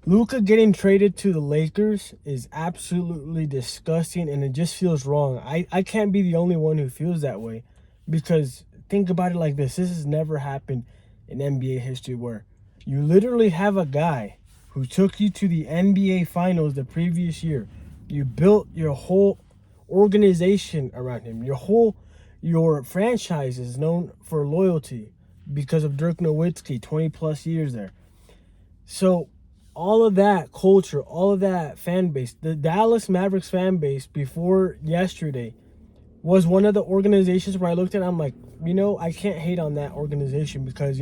Luka getting traded to the Lakers is absolutely disgusting, and it just feels wrong. I can't be the only one who feels that way, because think about it like this. This has never happened in NBA history, where you literally have a guy who took you to the NBA Finals the previous year. You built your whole organization around him. Your franchise is known for loyalty because of Dirk Nowitzki, 20 plus years there. So all of that culture, all of that fan base, the Dallas Mavericks fan base before yesterday was one of the organizations where I looked at it, I'm like, I can't hate on that organization because,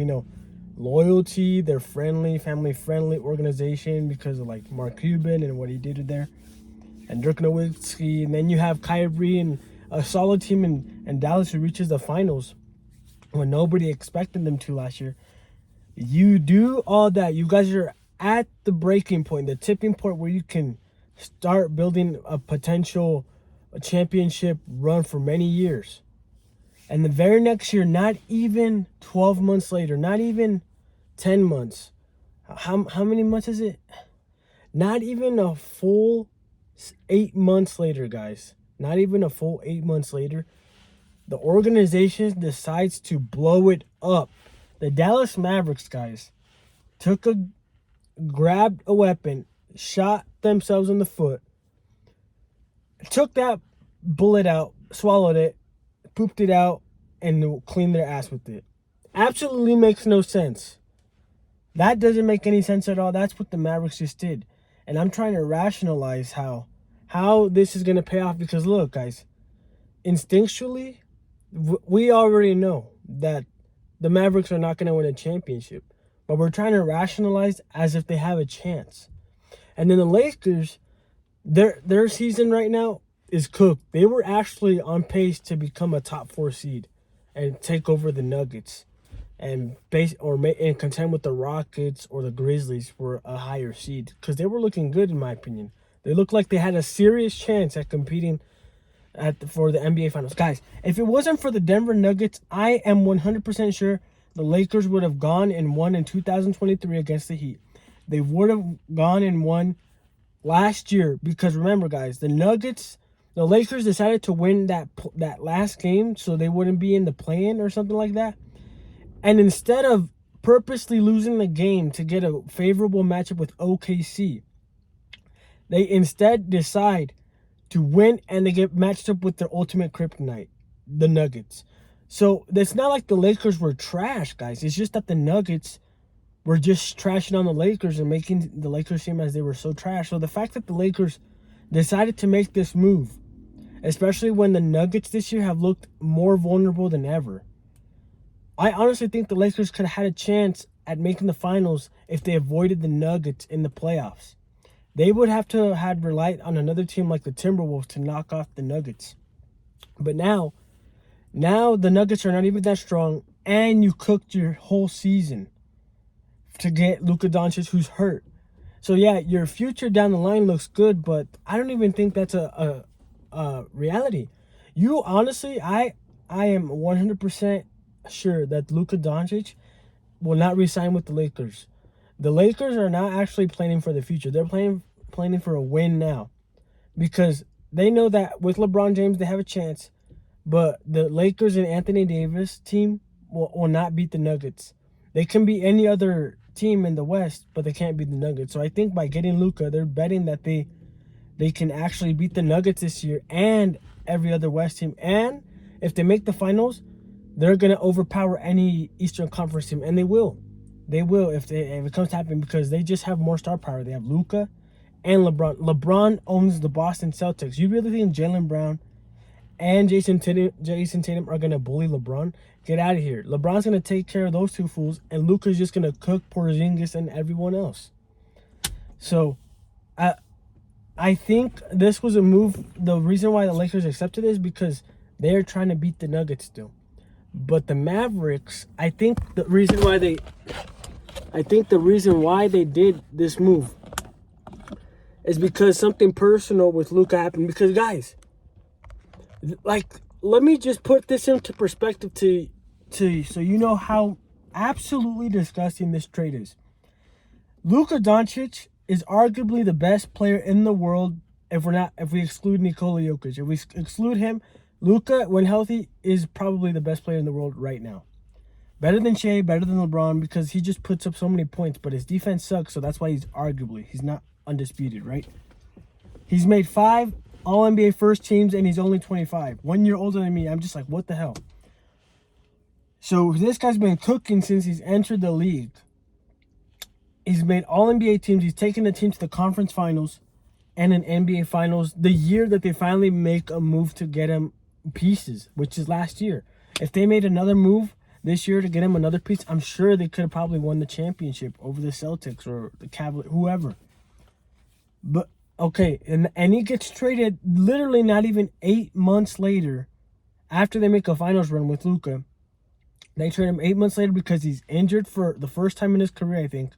loyalty, they're friendly, family friendly organization because of like Mark Cuban and what he did there. And Dirk Nowitzki, and then you have Kyrie and a solid team in Dallas who reaches the finals when nobody expected them to last year. You do all that. You guys are at the breaking point, the tipping point where you can start building a potential championship run for many years. And the very next year, not even 12 months later, not even 10 months. How many months is it? Not even a full 8 months later, guys. Not even a full 8 months later, the organization decides to blow it up. The Dallas Mavericks, guys, grabbed a weapon, shot themselves in the foot, took that bullet out, swallowed it, pooped it out, and cleaned their ass with it. Absolutely makes no sense. That doesn't make any sense at all. That's what the Mavericks just did. And I'm trying to rationalize how this is going to pay off, because look, guys, instinctually, we already know that the Mavericks are not going to win a championship, but we're trying to rationalize as if they have a chance. And then the Lakers, their season right now is cooked. They were actually on pace to become a top 4 seed and take over the Nuggets and contend with the Rockets or the Grizzlies for a higher seed, because they were looking good, in my opinion. They looked like they had a serious chance at competing for the NBA Finals. Guys, if it wasn't for the Denver Nuggets, I am 100% sure the Lakers would have gone and won in 2023 against the Heat. They would have gone and won last year, because remember, guys, the Lakers decided to win that last game so they wouldn't be in the play-in or something like that. And instead of purposely losing the game to get a favorable matchup with OKC, they instead decide to win, and they get matched up with their ultimate kryptonite, the Nuggets. So it's not like the Lakers were trash, guys. It's just that the Nuggets were just trashing on the Lakers and making the Lakers seem as they were so trash. So the fact that the Lakers decided to make this move, especially when the Nuggets this year have looked more vulnerable than ever, I honestly think the Lakers could have had a chance at making the finals if they avoided the Nuggets in the playoffs. They would have to have relied on another team like the Timberwolves to knock off the Nuggets. But now the Nuggets are not even that strong, and you cooked your whole season to get Luka Doncic, who's hurt. So yeah, your future down the line looks good, but I don't even think that's a reality. You honestly, I am 100% sure that Luka Doncic will not re-sign with the Lakers. The Lakers are not actually planning for the future. They're planning for a win now, because they know that with LeBron James they have a chance, but the Lakers and Anthony Davis team will not beat the Nuggets. They can beat any other team in the West, but they can't beat the Nuggets. So I think by getting Luka, they're betting that they can actually beat the Nuggets this year and every other West team. And if they make the finals, they're going to overpower any Eastern Conference team, and they will. They will if it comes to happen, because they just have more star power. They have Luka and LeBron. LeBron owns the Boston Celtics. You really think Jaylen Brown and Jason Tatum are going to bully LeBron? Get out of here. LeBron's going to take care of those two fools, and Luka's just going to cook Porzingis and everyone else. So I think this was a move. The reason why the Lakers accepted it is because they're trying to beat the Nuggets still. But the Mavericks, I think the reason why they did this move is because something personal with Luka happened. Because, guys, let me just put this into perspective to so you know how absolutely disgusting this trade is. Luka Doncic is arguably the best player in the world if we exclude Nikola Jokic. If we exclude him, Luka, when healthy, is probably the best player in the world right now. Better than Shea, better than LeBron, because he just puts up so many points, but his defense sucks, so that's why he's not undisputed, right? He's made 5 All-NBA first teams, and he's only 25. 1 year older than me. I'm just like, what the hell? So this guy's been cooking since he's entered the league. He's made All-NBA teams. He's taken the team to the conference finals and an NBA finals the year that they finally make a move to get him pieces, which is last year. If they made another move this year to get him another piece, I'm sure they could have probably won the championship over the Celtics or the Cavaliers, whoever. But, okay, and he gets traded literally not even 8 months later after they make a finals run with Luka. They trade him 8 months later because he's injured for the first time in his career, I think.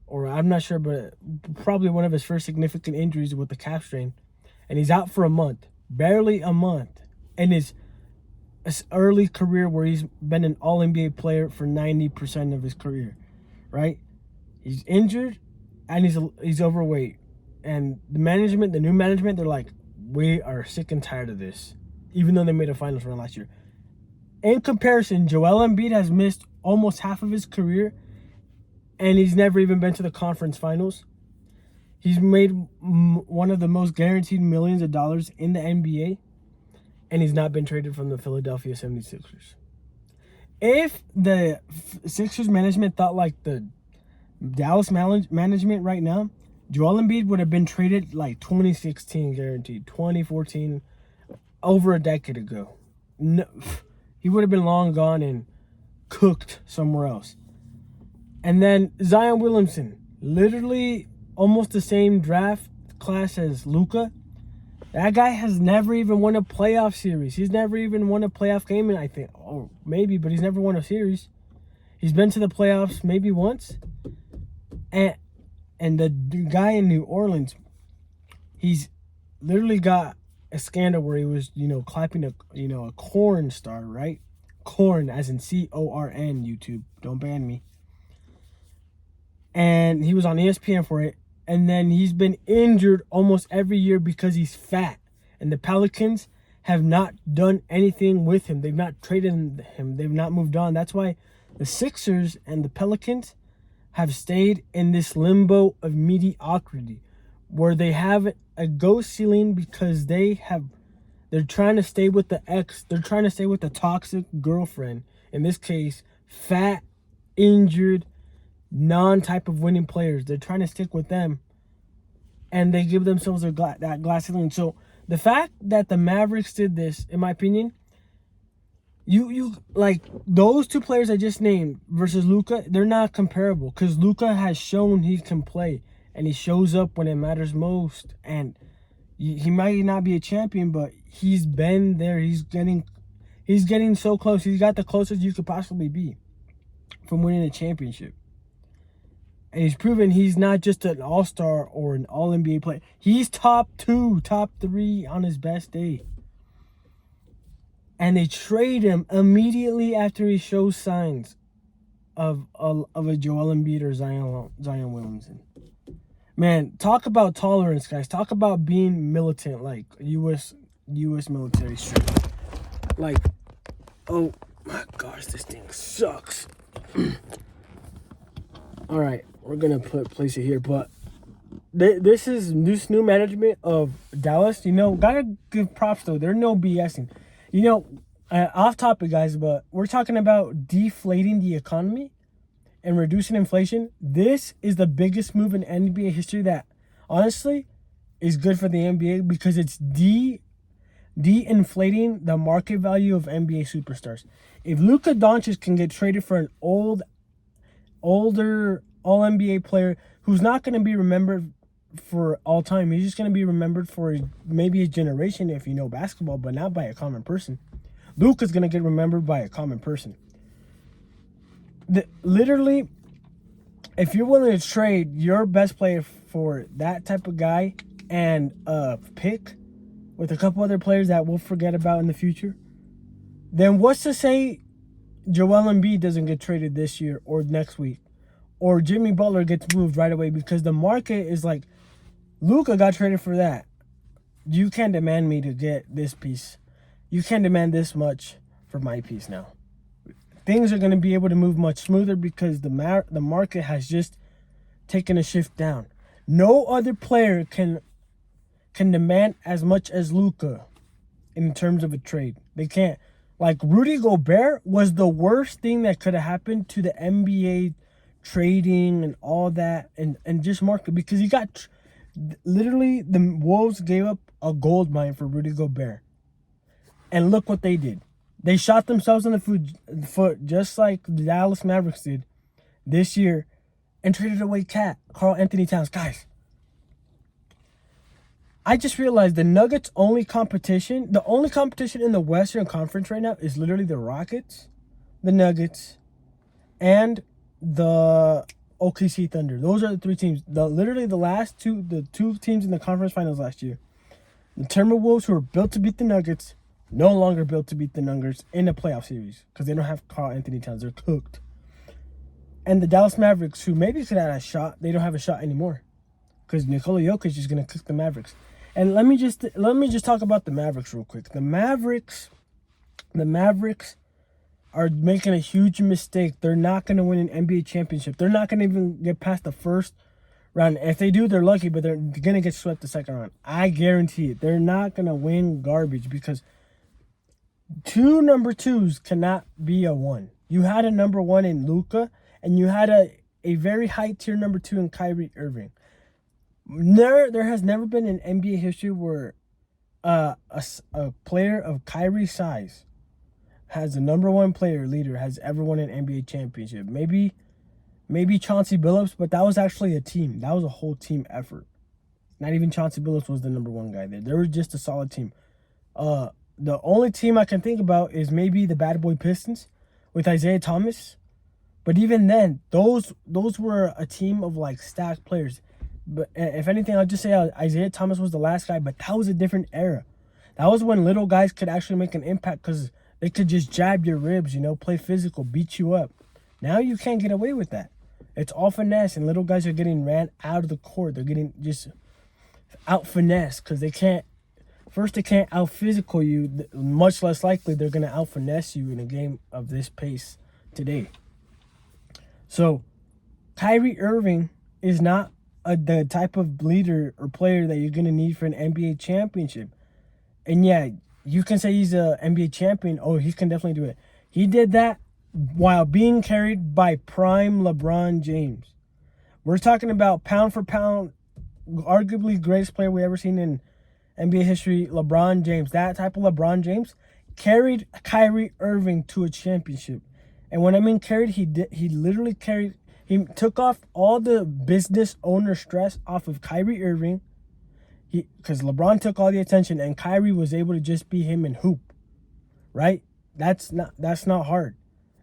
Or I'm not sure, but probably one of his first significant injuries with the calf strain. And he's out for a month. Barely a month. In his early career where he's been an All-NBA player for 90% of his career. Right? He's injured and he's overweight. And the new management, they're like, we are sick and tired of this. Even though they made a finals run last year. In comparison, Joel Embiid has missed almost half of his career, and he's never even been to the conference finals. He's made one of the most guaranteed millions of dollars in the NBA, and he's not been traded from the Philadelphia 76ers. If the Sixers management thought like the Dallas management right now, Joel Embiid would have been traded like 2016 guaranteed, 2014, over a decade ago. No, he would have been long gone and cooked somewhere else. And then Zion Williamson, literally almost the same draft class as Luka. That guy has never even won a playoff series. He's never even won a playoff game, and I think, oh, maybe, but he's never won a series. He's been to the playoffs maybe once. And the guy in New Orleans, he's literally got a scandal where he was, clapping a corn star, right? Corn, as in CORN, YouTube. Don't ban me. And he was on ESPN for it. And then he's been injured almost every year because he's fat. And the Pelicans have not done anything with him. They've not traded him. They've not moved on. That's why the Sixers and the Pelicans have stayed in this limbo of mediocrity where they have a ghost ceiling because they're trying to stay with the ex. They're trying to stay with the toxic girlfriend. In this case, fat, injured, non-type of winning players. They're trying to stick with them, and they give themselves that glass ceiling. So the fact that the Mavericks did this, in my opinion, you like those two players I just named versus Luka, they're not comparable because Luka has shown he can play and he shows up when it matters most. And he might not be a champion, but he's been there. He's getting so close. He's got the closest you could possibly be from winning a championship. And he's proven he's not just an all-star or an all-NBA player. He's top 2, top 3 on his best day. And they trade him immediately after he shows signs of a Joel Embiid or Zion Williamson. Man, talk about tolerance, guys. Talk about being militant, like U.S. military strength. Like, oh my gosh, this thing sucks. All right, we're gonna place it here, but this new management of Dallas. Gotta give props though. They're no BSing. Off topic, guys, but we're talking about deflating the economy and reducing inflation. This is the biggest move in NBA history that, honestly, is good for the NBA because it's de-inflating the market value of NBA superstars. If Luka Doncic can get traded for an older All-NBA player who's not going to be remembered for all time, he's just going to be remembered for maybe his generation if you know basketball, but not by a common person. Luka's going to get remembered by a common person. Literally, if you're willing to trade your best player for that type of guy and a pick with a couple other players that we'll forget about in the future, then what's to say Joel Embiid doesn't get traded this year or next week or Jimmy Butler gets moved right away, because the market is like, Luka got traded for that. You can't demand me to get this piece. You can't demand this much for my piece now. Things are going to be able to move much smoother because the market has just taken a shift down. No other player can demand as much as Luka in terms of a trade. They can't. Like, Rudy Gobert was the worst thing that could have happened to the NBA trading and all that, and just market, because he got literally, the Wolves gave up a gold mine for Rudy Gobert. And look what they did. They shot themselves in the foot just like the Dallas Mavericks did this year, and traded away Karl Anthony Towns. Guys, I just realized the Nuggets' the only competition in the Western Conference right now is literally the Rockets, the Nuggets, and the OKC Thunder. Those are the three teams. The two teams in the conference finals last year. The Timberwolves, who were built to beat the Nuggets, no longer built to beat the Nuggets in the playoff series because they don't have Karl Anthony Towns. They're cooked. And the Dallas Mavericks, who maybe could have had a shot, they don't have a shot anymore because Nikola Jokic is going to cook the Mavericks. And let me just talk about the Mavericks real quick. The Mavericks are making a huge mistake. They're not going to win an NBA championship. They're not going to even get past the first round. If they do, they're lucky, but they're going to get swept the second round. I guarantee it. They're not going to win garbage because two number twos cannot be a one. You had a number one in Luka, and you had a very high tier number two in Kyrie Irving. There has never been in NBA history where a player of Kyrie's size has the number one leader has ever won an NBA championship. Maybe Chauncey Billups, but that was actually a team. That was a whole team effort. Not even Chauncey Billups was the number one guy there. They were just a solid team. The only team I can think about is maybe the Bad Boy Pistons with Isaiah Thomas. But even then, those were a team of like stacked players. But if anything, I'll just say Isaiah Thomas was the last guy, but that was a different era. That was when little guys could actually make an impact because they could just jab your ribs, play physical, beat you up. Now you can't get away with that. It's all finesse, and little guys are getting ran out of the court. They're getting just out finesse because they can't out physical you. Much less likely they're going to out finesse you in a game of this pace today. So Kyrie Irving is not the type of leader or player that you're going to need for an NBA championship. And yeah, you can say he's an NBA champion. Oh, he can definitely do it. He did that while being carried by prime LeBron James. We're talking about pound for pound, arguably greatest player we ever seen in NBA history, LeBron James. That type of LeBron James carried Kyrie Irving to a championship. And when I mean carried, he literally carried. He took off all the business owner stress off of Kyrie Irving. Because LeBron took all the attention, and Kyrie was able to just be him and hoop. Right? That's not hard.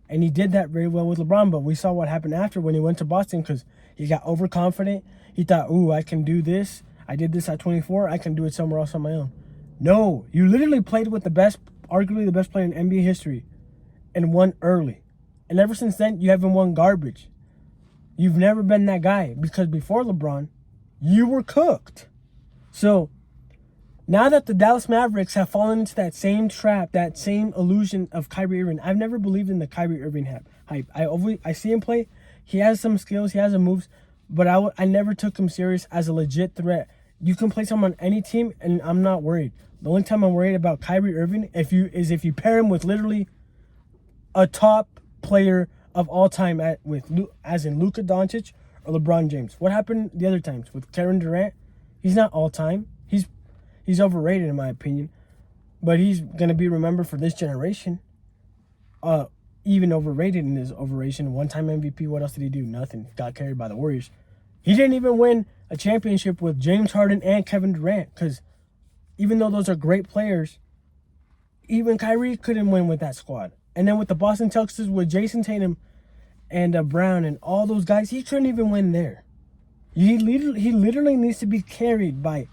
And he did that very well with LeBron, but we saw what happened after when he went to Boston because he got overconfident. He thought, I can do this. I did this at 24. I can do it somewhere else on my own. No, you literally played with arguably the best player in NBA history and won early. And ever since then, you haven't won garbage. You've never been that guy because before LeBron, you were cooked. So now that the Dallas Mavericks have fallen into that same trap, that same illusion of Kyrie Irving, I've never believed in the Kyrie Irving hype. I see him play. He has some skills. He has some moves. But I never took him serious as a legit threat. You can play someone on any team, and I'm not worried. The only time I'm worried about Kyrie Irving if you pair him with literally a top player of all time as in Luka Doncic or LeBron James. What happened the other times with Kevin Durant? He's not all time. He's overrated in my opinion, but he's gonna be remembered for this generation. Even overrated in his overration. One-time MVP. What else did he do? Nothing. Got carried by the Warriors. He didn't even win a championship with James Harden and Kevin Durant because even though those are great players, even Kyrie couldn't win with that squad. And then with the Boston Celtics with Jason Tatum and Brown and all those guys, he couldn't even win there. He literally needs to be carried by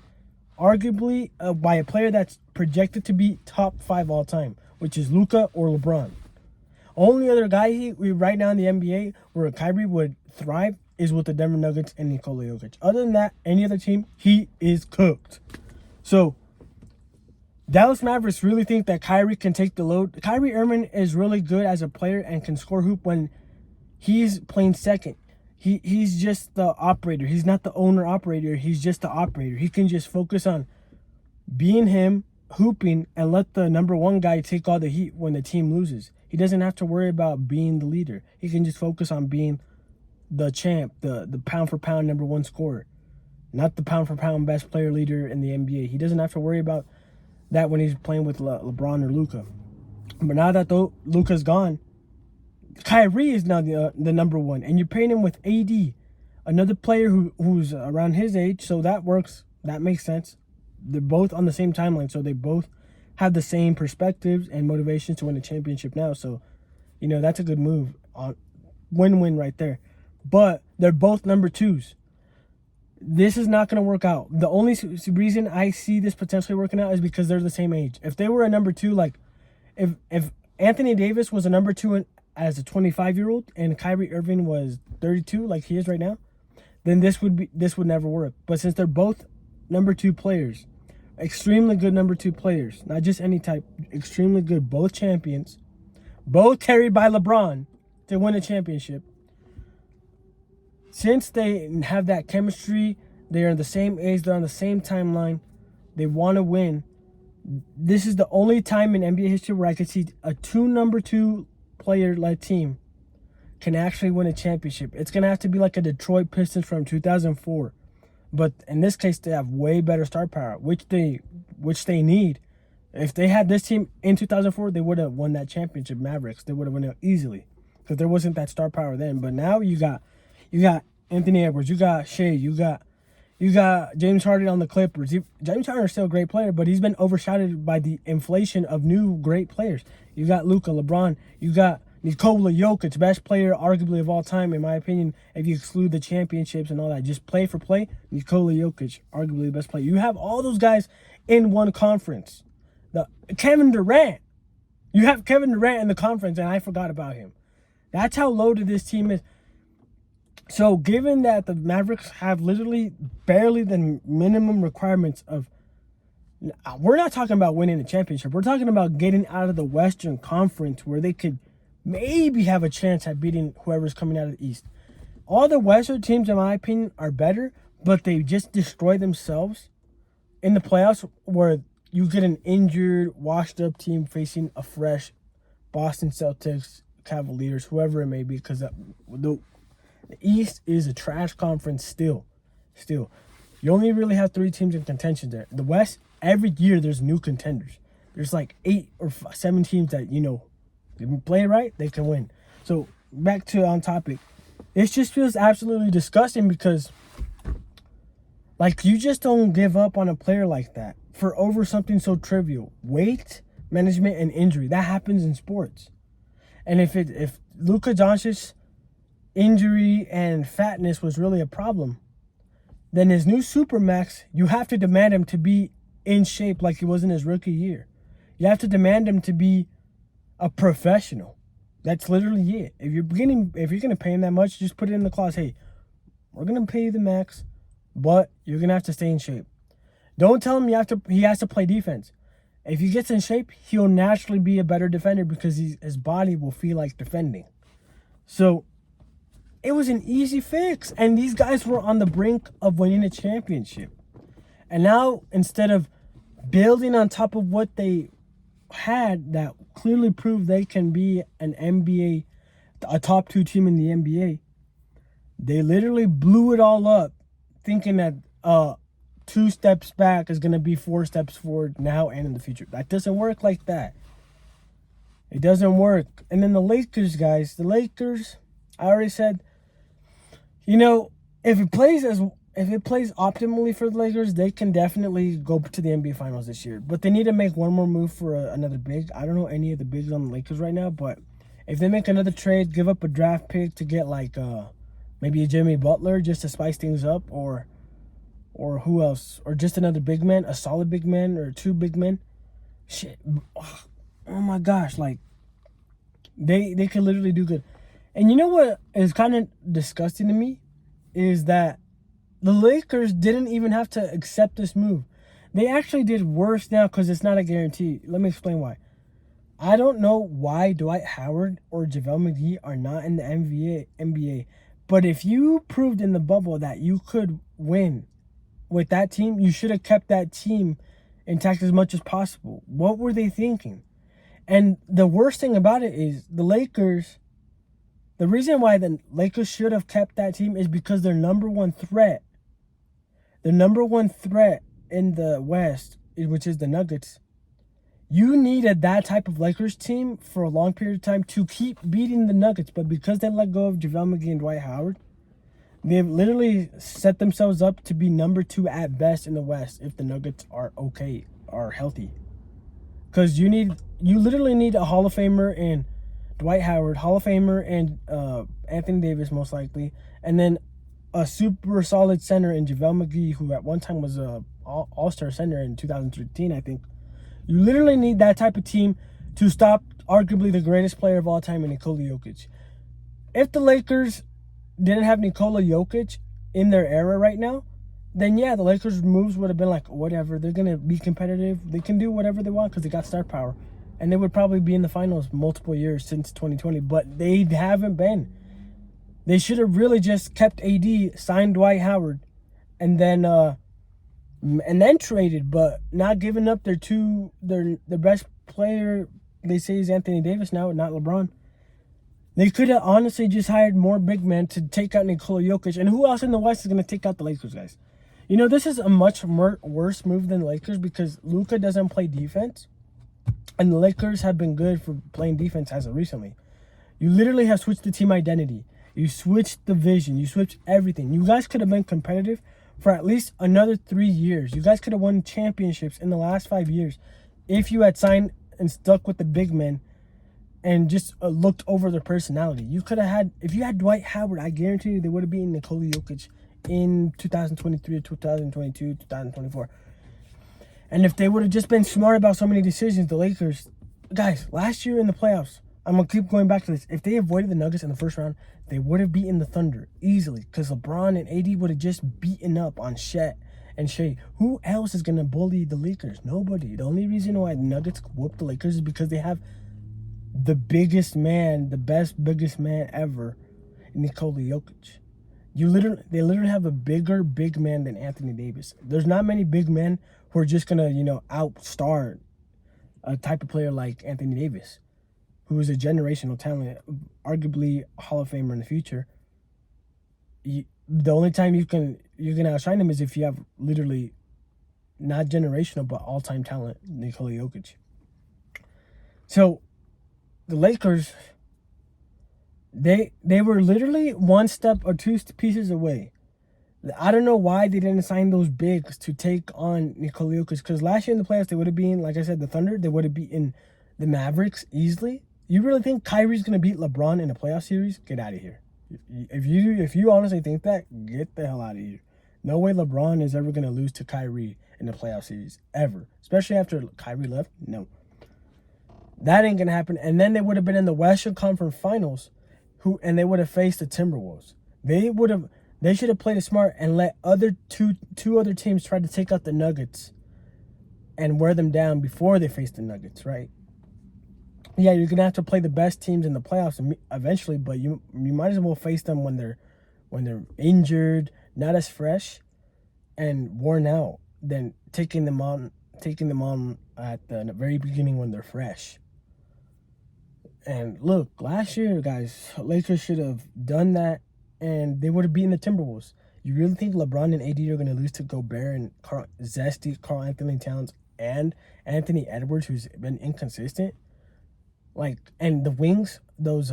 arguably by a player that's projected to be top 5 all time, which is Luka or LeBron. Only other guy right now in the NBA where Kyrie would thrive is with the Denver Nuggets and Nikola Jokic. Other than that, any other team, he is cooked. So Dallas Mavericks really think that Kyrie can take the load. Kyrie Irving is really good as a player and can score hoop when he's playing second. He's just the operator. He's not the owner-operator. He's just the operator. He can just focus on being him, hooping, and let the number one guy take all the heat when the team loses. He doesn't have to worry about being the leader. He can just focus on being the champ, the pound-for-pound number one scorer, not the pound-for-pound best player leader in the NBA. He doesn't have to worry about that when he's playing with LeBron or Luka. But now that Luka's gone, Kyrie is now the number one, and you're pairing him with AD, another player who's around his age, so that works. That makes sense. They're both on the same timeline, so they both have the same perspectives and motivations to win a championship now. So, that's a good move. Win-win right there. But they're both number twos. This is not going to work out. The only reason I see this potentially working out is because they're the same age. If they were a number two, like if Anthony Davis was a number two as a 25-year-old and Kyrie Irving was 32, like he is right now, then this would never work. But since they're both number two players, extremely good number two players, not just any type, extremely good, both champions, both carried by LeBron to win a championship. Since they have that chemistry, they're the same age, they're on the same timeline, they want to win. This is the only time in NBA history where I could see a number two player-led team can actually win a championship. It's going to have to be like a Detroit Pistons from 2004. But in this case, they have way better star power, which they need. If they had this team in 2004, they would have won that championship, Mavericks. They would have won it easily because there wasn't that star power then. But now you got Anthony Edwards, you got Shea, you got James Harden on the Clippers. James Harden is still a great player, but he's been overshadowed by the inflation of new great players. You got Luka, LeBron, you got Nikola Jokic, best player arguably of all time, in my opinion, if you exclude the championships and all that. Just play for play, Nikola Jokic, arguably the best player. You have all those guys in one conference. Kevin Durant. You have Kevin Durant in the conference, and I forgot about him. That's how loaded this team is. So given that the Mavericks have literally barely the minimum requirements of, we're not talking about winning a championship. We're talking about getting out of the Western Conference where they could maybe have a chance at beating whoever's coming out of the East. All the Western teams, in my opinion, are better, but they just destroy themselves in the playoffs where you get an injured, washed-up team facing a fresh Boston Celtics, Cavaliers, whoever it may be, because the East is a trash conference still. You only really have 3 teams in contention there. The West, every year there's new contenders. There's like 8 or 7 teams that, if you play it right, they can win. So back to on topic. It just feels absolutely disgusting because you just don't give up on a player like that for over something so trivial. Weight management and injury. That happens in sports. And if Luka Doncic's injury and fatness was really a problem, then his new Supermax, you have to demand him to be in shape like he was in his rookie year. You have to demand him to be a professional. That's literally it. If you're going to pay him that much, just put it in the clause. Hey, we're going to pay you the max, but you're going to have to stay in shape. Don't tell him he has to play defense. If he gets in shape, he'll naturally be a better defender because his body will feel like defending. So it was an easy fix, and these guys were on the brink of winning a championship. And now, instead of building on top of what they had that clearly proved they can be an NBA, a top 2 team in the NBA, they literally blew it all up, thinking that 2 steps back is going to be 4 steps forward now and in the future. That doesn't work like that. It doesn't work. And then the Lakers, guys, I already said, if it plays optimally for the Lakers, they can definitely go to the NBA Finals this year. But they need to make one more move for another big. I don't know any of the bigs on the Lakers right now, but if they make another trade, give up a draft pick to get maybe a Jimmy Butler just to spice things up, or who else, or just another big man, a solid big man, or 2 big men. Shit, oh my gosh, They could literally do good. And you know what is kind of disgusting to me is that the Lakers didn't even have to accept this move. They actually did worse now because it's not a guarantee. Let me explain why. I don't know why Dwight Howard or JaVale McGee are not in the NBA. But if you proved in the bubble that you could win with that team, you should have kept that team intact as much as possible. What were they thinking? And the worst thing about it is the reason why the Lakers should have kept that team is because their number one threat in the West, which is the Nuggets, you needed that type of Lakers team for a long period of time to keep beating the Nuggets. But because they let go of JaVale McGee and Dwight Howard, they've literally set themselves up to be number 2 at best in the West if the Nuggets are healthy. Because you literally need a Hall of Famer in Dwight Howard, Hall of Famer and Anthony Davis most likely, and then a super solid center in JaVale McGee, who at one time was a all-star center in 2013, I think. You literally need that type of team to stop arguably the greatest player of all time in Nikola Jokic. If the Lakers didn't have Nikola Jokic in their era right now, then yeah, the Lakers' moves would have been like, whatever. They're going to be competitive. They can do whatever they want because they got star power. And they would probably be in the finals multiple years since 2020. But they haven't been. They should have really just kept AD, signed Dwight Howard, and then traded, but not giving up their best player. They say is Anthony Davis now, not LeBron. They could have honestly just hired more big men to take out Nikola Jokic. And who else in the West is going to take out the Lakers, guys? You know, this is a much worse move than the Lakers because Luka doesn't play defense. And the Lakers have been good for playing defense as of recently. You literally have switched the team identity. You switched the vision. You switched everything. You guys could have been competitive for at least another 3 years. You guys could have won championships in the last 5 years if you had signed and stuck with the big men and just looked over their personality. You could have had, if you had Dwight Howard, I guarantee you they would have beaten Nikola Jokic in 2023, 2022, 2024. And if they would have just been smart about so many decisions, the Lakers, guys, last year in the playoffs, I'm going to keep going back to this. If they avoided the Nuggets in the first round, they would have beaten the Thunder easily because LeBron and AD would have just beaten up on Chet and Shea. Who else is going to bully the Lakers? Nobody. The only reason why the Nuggets whoop the Lakers is because they have the biggest man ever, Nikola Jokic. They literally have a bigger big man than Anthony Davis. There's not many big men who are just going to, outstar a type of player like Anthony Davis, who is a generational talent, arguably Hall of Famer in the future. The only time you're gonna outshine him is if you have literally not generational but all-time talent, Nikola Jokic. So the Lakers, they were literally one step or two pieces away. I don't know why they didn't sign those bigs to take on Nikola Jokic, because last year in the playoffs they would have been, like I said, the Thunder. They would have beaten the Mavericks easily. You really think Kyrie's gonna beat LeBron in a playoff series? Get out of here. If you honestly think that, get the hell out of here. No way LeBron is ever gonna lose to Kyrie in the playoff series ever, especially after Kyrie left. No, that ain't gonna happen. And then they would have been in the Western Conference Finals, and they would have faced the Timberwolves. They should have played it smart and let two other teams try to take out the Nuggets and wear them down before they face the Nuggets, right? Yeah, you're gonna have to play the best teams in the playoffs eventually, but you might as well face them when they're injured, not as fresh, and worn out, than taking them on at the very beginning when they're fresh. And look, last year, guys, Lakers should have done that, and they would have beaten the Timberwolves. You really think LeBron and AD are gonna lose to Gobert and Karl Anthony Towns and Anthony Edwards, who's been inconsistent? And the wings, those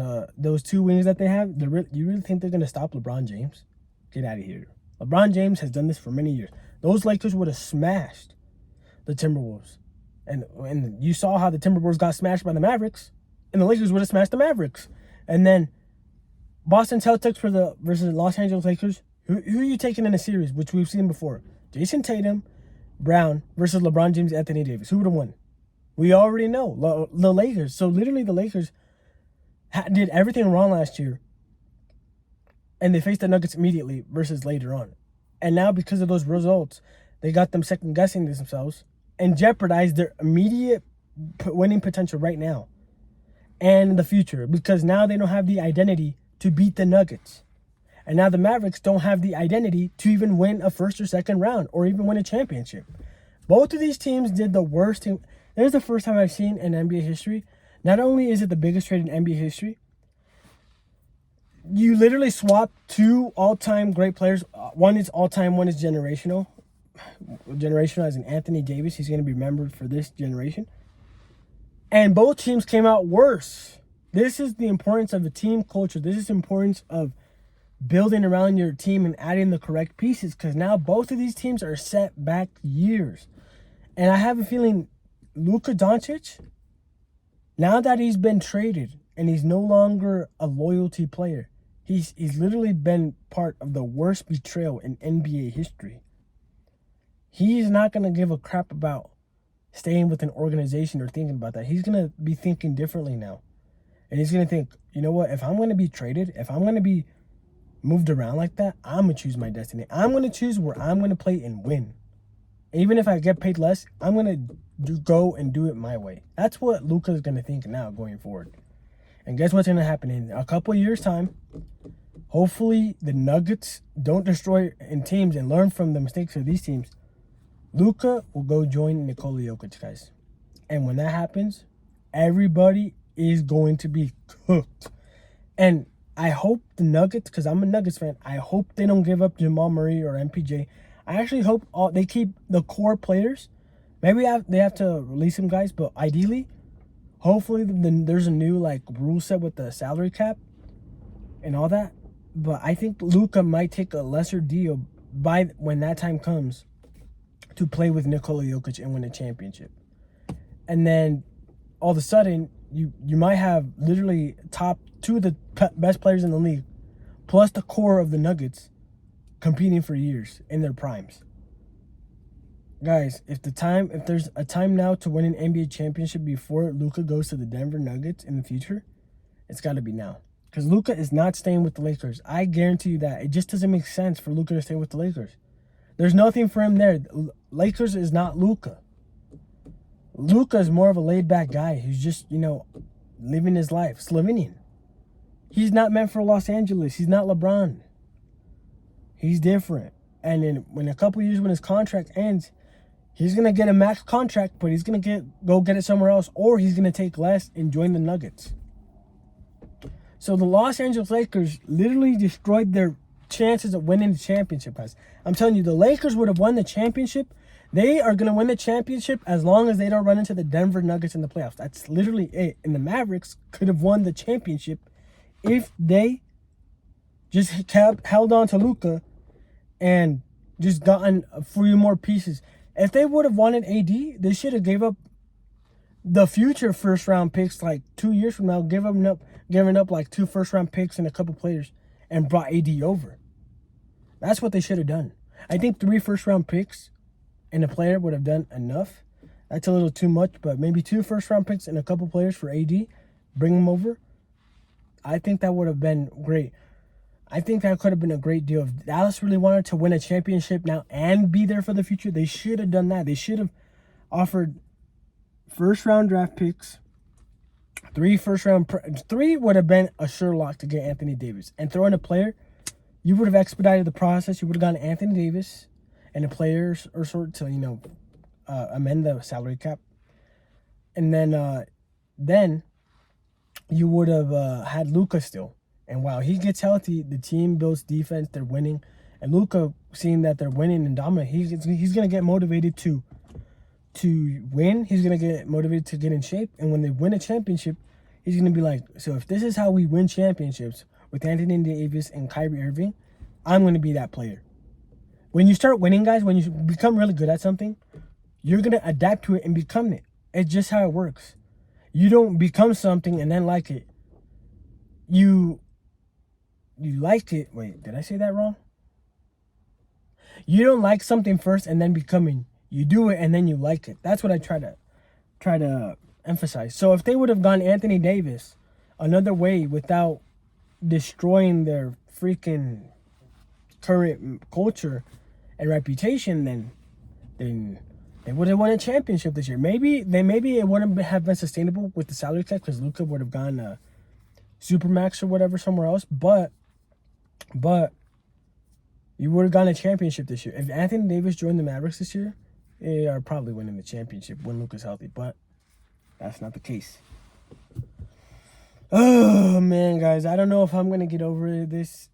two wings that they have, you really think they're going to stop LeBron James? Get out of here. LeBron James has done this for many years. Those Lakers would have smashed the Timberwolves. And you saw how the Timberwolves got smashed by the Mavericks, and the Lakers would have smashed the Mavericks. And then Boston Celtics versus Los Angeles Lakers. Who are you taking in a series, which we've seen before? Jason Tatum, Brown versus LeBron James, Anthony Davis. Who would have won? We already know the Lakers. So literally the Lakers, did everything wrong last year, and they faced the Nuggets immediately versus later on. And now, because of those results, they got them second guessing themselves and jeopardized their immediate winning potential right now and in the future, because now they don't have the identity to beat the Nuggets. And now the Mavericks don't have the identity to even win a first or second round or even win a championship. Both of these teams did the worst thing. There's the first time I've seen in NBA history. Not only is it the biggest trade in NBA history, you literally swap two all-time great players. One is all-time, one is generational. Generational as in Anthony Davis. He's going to be remembered for this generation. And both teams came out worse. This is the importance of a team culture. This is the importance of building around your team and adding the correct pieces, because now both of these teams are set back years. And I have a feeling Luka Doncic, now that he's been traded and he's no longer a loyalty player, he's literally been part of the worst betrayal in NBA history. He's not going to give a crap about staying with an organization or thinking about that. He's going to be thinking differently now. And he's going to think, you know what, if I'm going to be traded, if I'm going to be moved around like that, I'm going to choose my destiny. I'm going to choose where I'm going to play and win. Even if I get paid less, I'm going to go and do it my way. That's what Luka is going to think now going forward. And guess what's going to happen in a couple years' time? Hopefully the Nuggets don't destroy in teams and learn from the mistakes of these teams. Luka will go join Nikola Jokic, guys. And when that happens, everybody is going to be cooked. And I hope the Nuggets, because I'm a Nuggets fan, I hope they don't give up Jamal Murray or MPJ. I actually hope they keep the core players. Maybe they have to release some guys, but ideally, hopefully there's a new rule set with the salary cap and all that. But I think Luka might take a lesser deal by when that time comes to play with Nikola Jokic and win a championship. And then all of a sudden, you might have literally top two of the best players in the league, plus the core of the Nuggets, competing for years in their primes. Guys, if there's a time now to win an NBA championship before Luka goes to the Denver Nuggets in the future, it's got to be now. Because Luka is not staying with the Lakers. I guarantee you that. It just doesn't make sense for Luka to stay with the Lakers. There's nothing for him there. Lakers is not Luka. Luka is more of a laid-back guy who's just, living his life. Slovenian. He's not meant for Los Angeles. He's not LeBron. He's different. And then when a couple years when his contract ends, he's going to get a max contract, but he's going to go get it somewhere else, or he's going to take less and join the Nuggets. So the Los Angeles Lakers literally destroyed their chances of winning the championship, guys. I'm telling you, the Lakers would have won the championship. They are going to win the championship as long as they don't run into the Denver Nuggets in the playoffs. That's literally it. And the Mavericks could have won the championship if they just held on to Luka and just gotten a few more pieces. If they would have wanted AD, they should have gave up the future first-round picks 2 years from now, giving up 2 first-round picks and a couple players and brought AD over. That's what they should have done. I think 3 first-round picks and a player would have done enough. That's a little too much, but maybe 2 first-round picks and a couple players for AD, bring them over. I think that would have been great. I think that could have been a great deal. If Dallas really wanted to win a championship now and be there for the future, they should have done that. They should have offered first-round draft picks, 3 3 would have been a sure lock to get Anthony Davis. And throw in a player, you would have expedited the process. You would have gotten Anthony Davis and a player or sort to, amend the salary cap. And then you would have had Luka still. And while he gets healthy, the team builds defense. They're winning. And Luka, seeing that they're winning and dominant, he's going to get motivated to win. He's going to get motivated to get in shape. And when they win a championship, he's going to be like, so if this is how we win championships with Anthony Davis and Kyrie Irving, I'm going to be that player. When you start winning, guys, when you become really good at something, you're going to adapt to it and become it. It's just how it works. You don't become something and then like it. You like it. Wait, did I say that wrong? You don't like something first and then becoming. You do it and then you like it. That's what I try to emphasize. So if they would have gone Anthony Davis, another way without destroying their freaking current culture and reputation, then they would have won a championship this year. Maybe it wouldn't have been sustainable with the salary cap because Luka would have gone Supermax or whatever somewhere else. But you would have gotten a championship this year. If Anthony Davis joined the Mavericks this year, they are probably winning the championship when Luka's healthy. But that's not the case. Oh, man, guys. I don't know if I'm going to get over this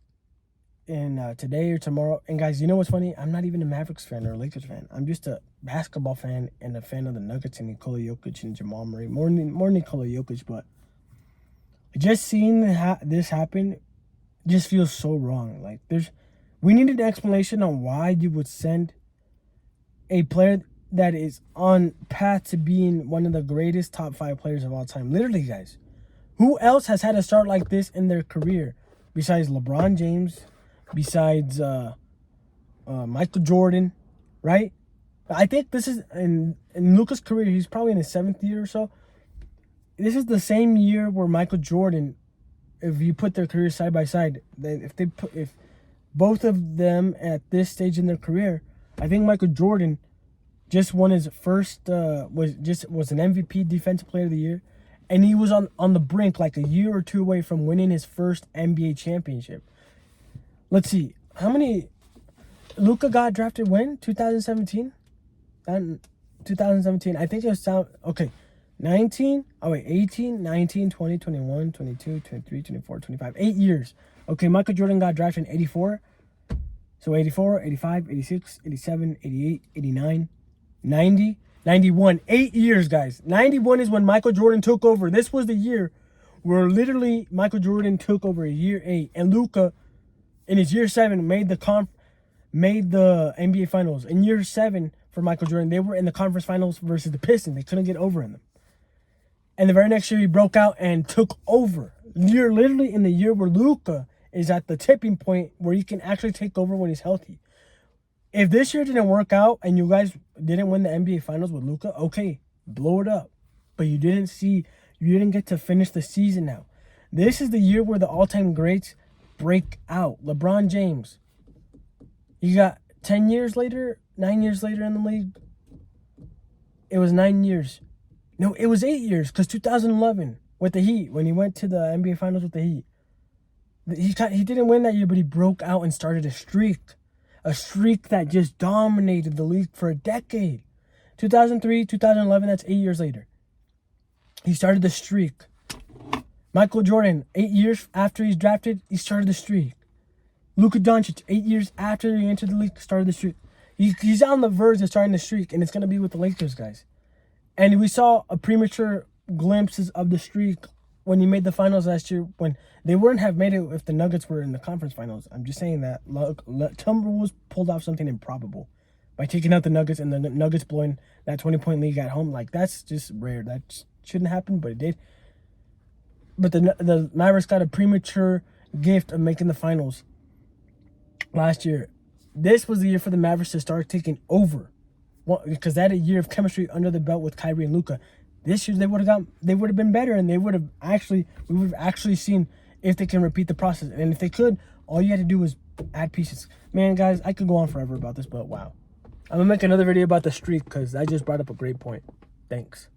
in today or tomorrow. And, guys, you know what's funny? I'm not even a Mavericks fan or a Lakers fan. I'm just a basketball fan and a fan of the Nuggets and Nikola Jokic and Jamal Murray. More Nikola Jokic, but just seeing this happen just feels so wrong. Like, we need an explanation on why you would send a player that is on path to being one of the greatest top 5 players of all time. Literally, guys. Who else has had a start like this in their career besides LeBron James, besides Michael Jordan, right? I think this is, in Luka's career, he's probably in his 7th year or so. This is the same year where Michael Jordan, if you put their careers side by side, if both of them at this stage in their career, I think Michael Jordan just won his first, was an MVP Defensive Player of the Year. And he was on the brink, like a year or two away from winning his first NBA championship. Let's see. How many... Luka got drafted when? 2017? 2017. I think it was... Okay. 18, 19, 20, 21, 22, 23, 24, 25. 8 years. Okay, Michael Jordan got drafted in 84. So 84, 85, 86, 87, 88, 89, 90... 91. 8 years, guys. 91 is when Michael Jordan took over. This was the year where literally Michael Jordan took over year 8. And Luka, in his year 7, made the NBA Finals. In year 7 for Michael Jordan, they were in the conference finals versus the Pistons. They couldn't get over in them. And the very next year, he broke out and took over. Literally in the year where Luka is at the tipping point where he can actually take over when he's healthy. If this year didn't work out and you guys didn't win the NBA Finals with Luka, okay, blow it up. But you didn't get to finish the season now. This is the year where the all-time greats break out. LeBron James. You got 9 years later in the league. It was 9 years. No, it was 8 years because 2011 with the Heat, when he went to the NBA Finals with the Heat. He didn't win that year, but he broke out and started a streak. A streak that just dominated the league for a decade. 2003, 2011, that's 8 years later. He started the streak. Michael Jordan, 8 years after he's drafted, he started the streak. Luka Doncic, 8 years after he entered the league, started the streak. He's on the verge of starting the streak, and it's going to be with the Lakers, guys. And we saw a premature glimpses of the streak when he made the finals last year, when they wouldn't have made it if the Nuggets were in the conference finals. I'm just saying that Timberwolves pulled off something improbable by taking out the Nuggets and the Nuggets blowing that 20-point lead at home. Like, that's just rare. That shouldn't happen, but it did. But the Mavericks got a premature gift of making the finals last year. This was the year for the Mavericks to start taking over, because they had a year of chemistry under the belt with Kyrie and Luka. This year they would have been better, and we would have actually seen if they can repeat the process. And if they could, all you had to do was add pieces. Man, guys, I could go on forever about this, but wow. I'm gonna make another video about the streak because I just brought up a great point. Thanks.